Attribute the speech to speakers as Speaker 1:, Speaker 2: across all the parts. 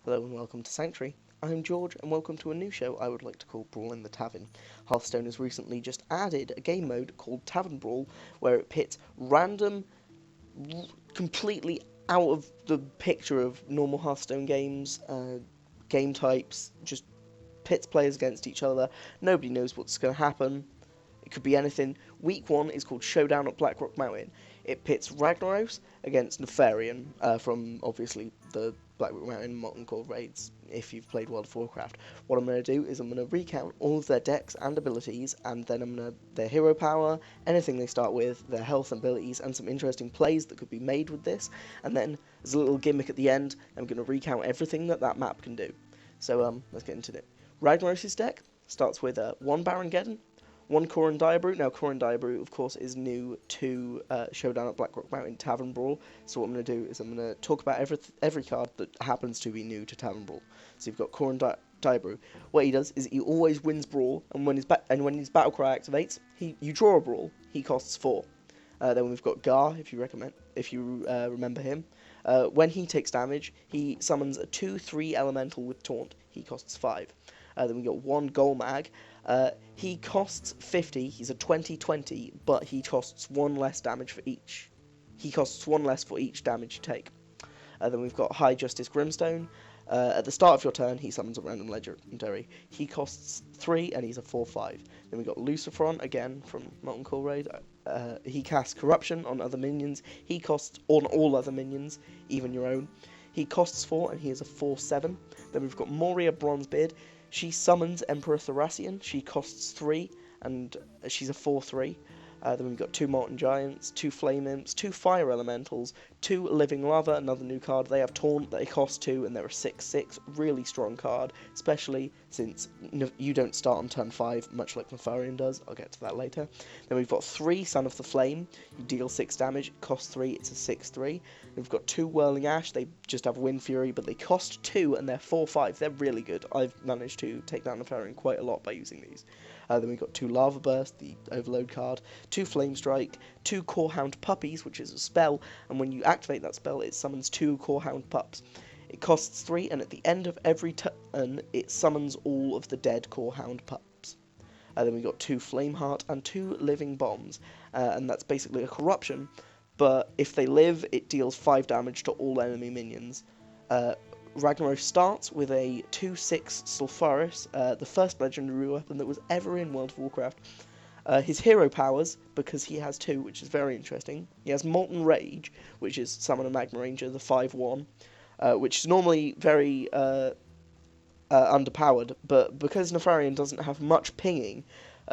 Speaker 1: Hello and welcome to Sanctuary. I'm George and welcome to a new show I would like to call Brawl in the Tavern. Hearthstone has recently just added a game mode called Tavern Brawl where it pits random, completely out of the picture of normal Hearthstone games, game types, just pits players against each other. Nobody knows what's going to happen. It could be anything. Week 1 is called Showdown at Blackrock Mountain. It pits Ragnaros against Nefarian from, obviously, the Blackrock Mountain Molten Core raids, if you've played World of Warcraft. What I'm going to do is I'm going to recount all of their decks and abilities, and then I'm going to their hero power, anything they start with, their health and abilities, and some interesting plays that could be made with this. And then, as a little gimmick at the end, I'm going to recount everything that map can do. So, let's get into it. Ragnaros' deck starts with 1 Baron Geddon, 1 Corrin Diabrute. Now, Corrin Diabrute, of course, is new to Showdown at Blackrock Mountain Tavern Brawl. So what I'm going to do is I'm going to talk about every card that happens to be new to Tavern Brawl. So you've got Corrin Diabrute. What he does is he always wins Brawl, and when his Battle Cry activates, you draw a Brawl. He costs 4. Then we've got Gar, if you remember him. When he takes damage, he summons a 2/3 elemental with taunt. He costs 5. Then we got 1 Golmag. He costs 50. He's a 20/20, but he costs 1 less damage for each. He costs 1 less for each damage you take. Then we've got High Justice Grimstone. At the start of your turn, he summons a random legendary. He costs 3, and he's a 4/5. Then we've got Lucifron, again, from Molten Core Raid. He casts Corruption on other minions. He costs on all other minions, even your own. He costs 4, and he is a 4/7. Then we've got Moria Bronzebeard. She summons Emperor Thracian. She costs 3, and she's a 4/3. Then we've got 2 Molten Giants, 2 Flame Imps, 2 Fire Elementals, 2 Living Lava, another new card. They have Taunt, they cost 2, and they're a 6/6. Really strong card, especially since you don't start on turn 5, much like Nefarian does. I'll get to that later. Then we've got 3 Son of the Flame. You deal 6 damage, cost 3, it's a 6/3. We've got 2 Whirling Ash. They just have Wind Fury, but they cost 2, and they're 4/5. They're really good. I've managed to take down Nefarian quite a lot by using these. Then we've got 2 Lava Burst, the Overload card, 2 Flame Strike, 2 Corehound Puppies, which is a spell, and when you activate that spell, it summons 2 Corehound Pups. It costs 3, and at the end of every turn, it summons all of the dead Corehound Pups. Then we've got 2 Flameheart and 2 Living Bombs, and that's basically a corruption, but if they live, it deals 5 damage to all enemy minions. Ragnaros starts with a 2/6 Sulfuris, the first legendary weapon that was ever in World of Warcraft. His hero powers, because he has 2, which is very interesting. He has Molten Rage, which is summon a Magma Ranger, the 5/1, which is normally very underpowered, but because Nefarian doesn't have much pinging,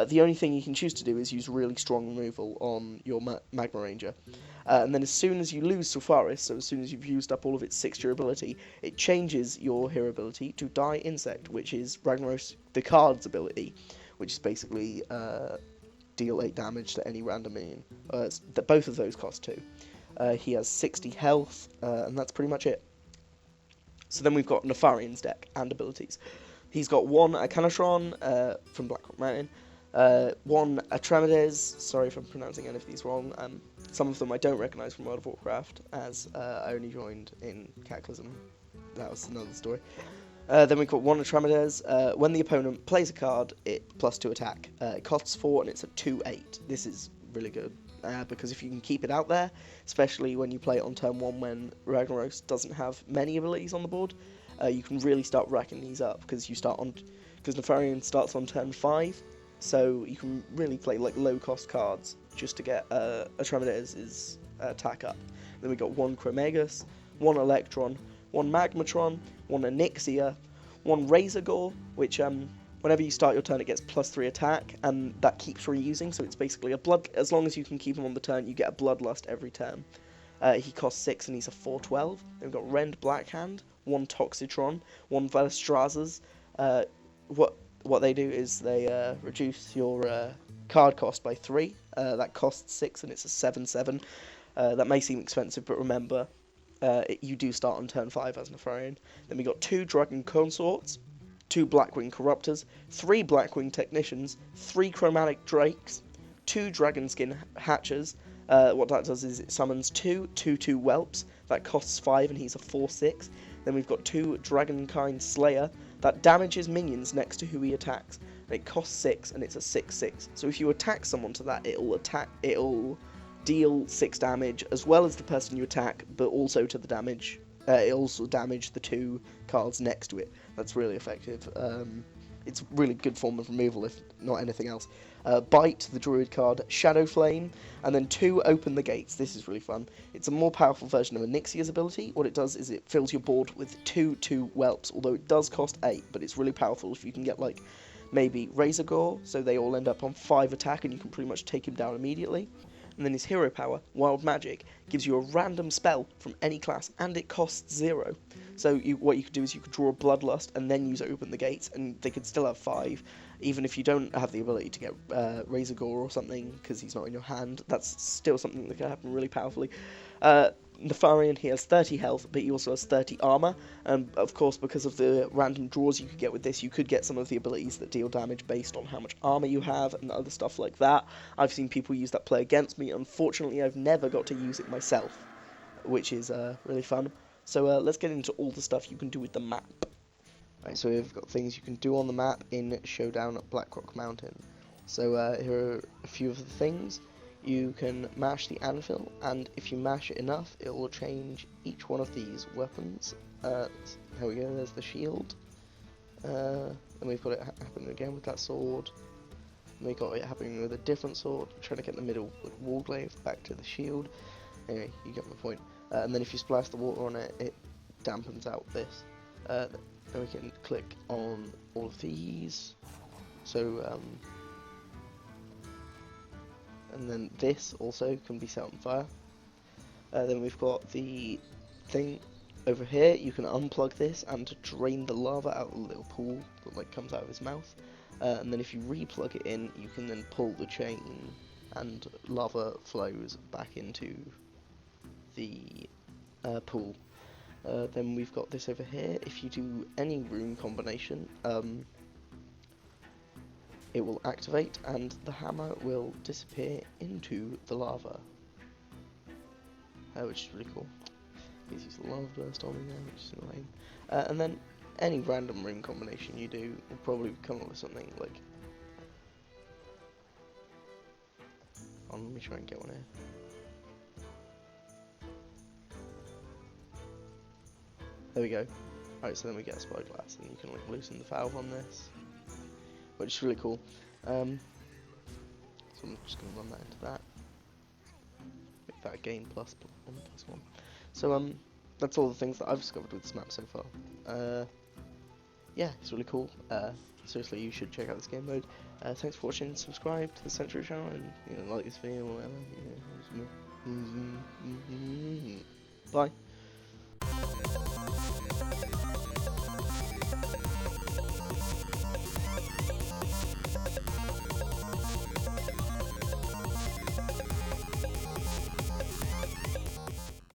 Speaker 1: the only thing you can choose to do is use really strong removal on your Magma Ranger. And then as soon as you lose Sulfuris, so as soon as you've used up all of its 6 durability, it changes your hero ability to Die Insect, which is Ragnaros the card's ability, which is basically deal 8 damage to any random minion. Both of those cost 2. He has 60 health, and that's pretty much it. So then we've got Nefarian's deck and abilities. He's got 1 Acanatron from Blackrock Mountain, 1 Atramides, sorry if I'm pronouncing any of these wrong, some of them I don't recognise from World of Warcraft, as I only joined in Cataclysm. That was another story. Then we've got 1 Atramides. When the opponent plays a card, it +2 attack. It costs 4 and it's a 2/8. This is really good, because if you can keep it out there, especially when you play it on turn 1 when Ragnaros doesn't have many abilities on the board, you can really start racking these up, because Nefarian starts on turn 5, so you can really play like low-cost cards just to get Atramides' attack up. Then we got 1 Chromagus, 1 Electron, 1 Magmatron, 1 Onyxia, 1 Razorgore, which whenever you start your turn it gets +3 attack, and that keeps reusing, so it's basically as long as you can keep him on the turn, you get a Bloodlust every turn. He costs 6 and he's a 4/12. Then we've got Rend Blackhand, 1 Toxitron, 1 Velostrazas. What they do is they reduce your card cost by 3. That costs 6 and it's a 7/7. That may seem expensive, but remember, you do start on turn 5 as Nefarian. Then we got 2 Dragon Consorts, 2 Blackwing Corruptors, 3 Blackwing Technicians, 3 Chromatic Drakes, 2 Dragon Skin Hatchers. What that does is it summons 2 2/2 Whelps. That costs 5 and he's a 4/6. Then we've got 2 Dragonkind Slayer that damages minions next to who he attacks. And it costs 6 and it's a 6/6. So if you attack someone to that, it'll deal 6 damage as well as the person you attack, but also to the damage. It also damage the 2 cards next to it. That's really effective. It's a really good form of removal, if not anything else. Bite, the druid card, Shadow Flame, and then 2 Open the Gates. This is really fun. It's a more powerful version of Onyxia's ability. What it does is it fills your board with 2/2 whelps, although it does cost 8, but it's really powerful if you can get, like, maybe Razor Gore, so they all end up on 5 attack and you can pretty much take him down immediately. And then his hero power, Wild Magic, gives you a random spell from any class, and it costs 0. So what you could do is you could draw a Bloodlust and then use Open the Gates, and they could still have 5, even if you don't have the ability to get Razor Gore or something, because he's not in your hand. That's still something that can happen really powerfully. Nefarian, he has 30 health, but he also has 30 armor, and of course, because of the random draws you could get with this, you could get some of the abilities that deal damage based on how much armor you have, and other stuff like that. I've seen people use that play against me. Unfortunately, I've never got to use it myself, which is really fun. So let's get into all the stuff you can do with the map. Right, so we've got things you can do on the map in Showdown at Blackrock Mountain. So here are a few of the things. You can mash the anvil, and if you mash it enough, it will change each one of these weapons. There we go, there's the shield. And we've got it happening again with that sword. And we've got it happening with a different sword, trying to get the middle with Warglaive back to the shield. Anyway, you get my point. And then if you splash the water on it, it dampens out this. Then we can click on all of these. So, and then this also can be set on fire. Then we've got the thing over here. You can unplug this and drain the lava out of the little pool that like comes out of his mouth. And then if you re-plug it in, you can then pull the chain and lava flows back into the pool. Then we've got this over here. If you do any rune combination, it will activate and the hammer will disappear into the lava, which is really cool. Please use the lava burst on me now, which is annoying. And then any random rune combination you do will probably come up with something like... let me try and get one here. There we go. Alright, so then we get a spyglass, and you can like loosen the valve on this, which is really cool. So I'm just going to run that into that. Make that a gain +1/+1. So that's all the things that I've discovered with this map so far. Yeah, it's really cool. Seriously, you should check out this game mode. Thanks for watching. Subscribe to the Century channel, and like this video or whatever. Bye.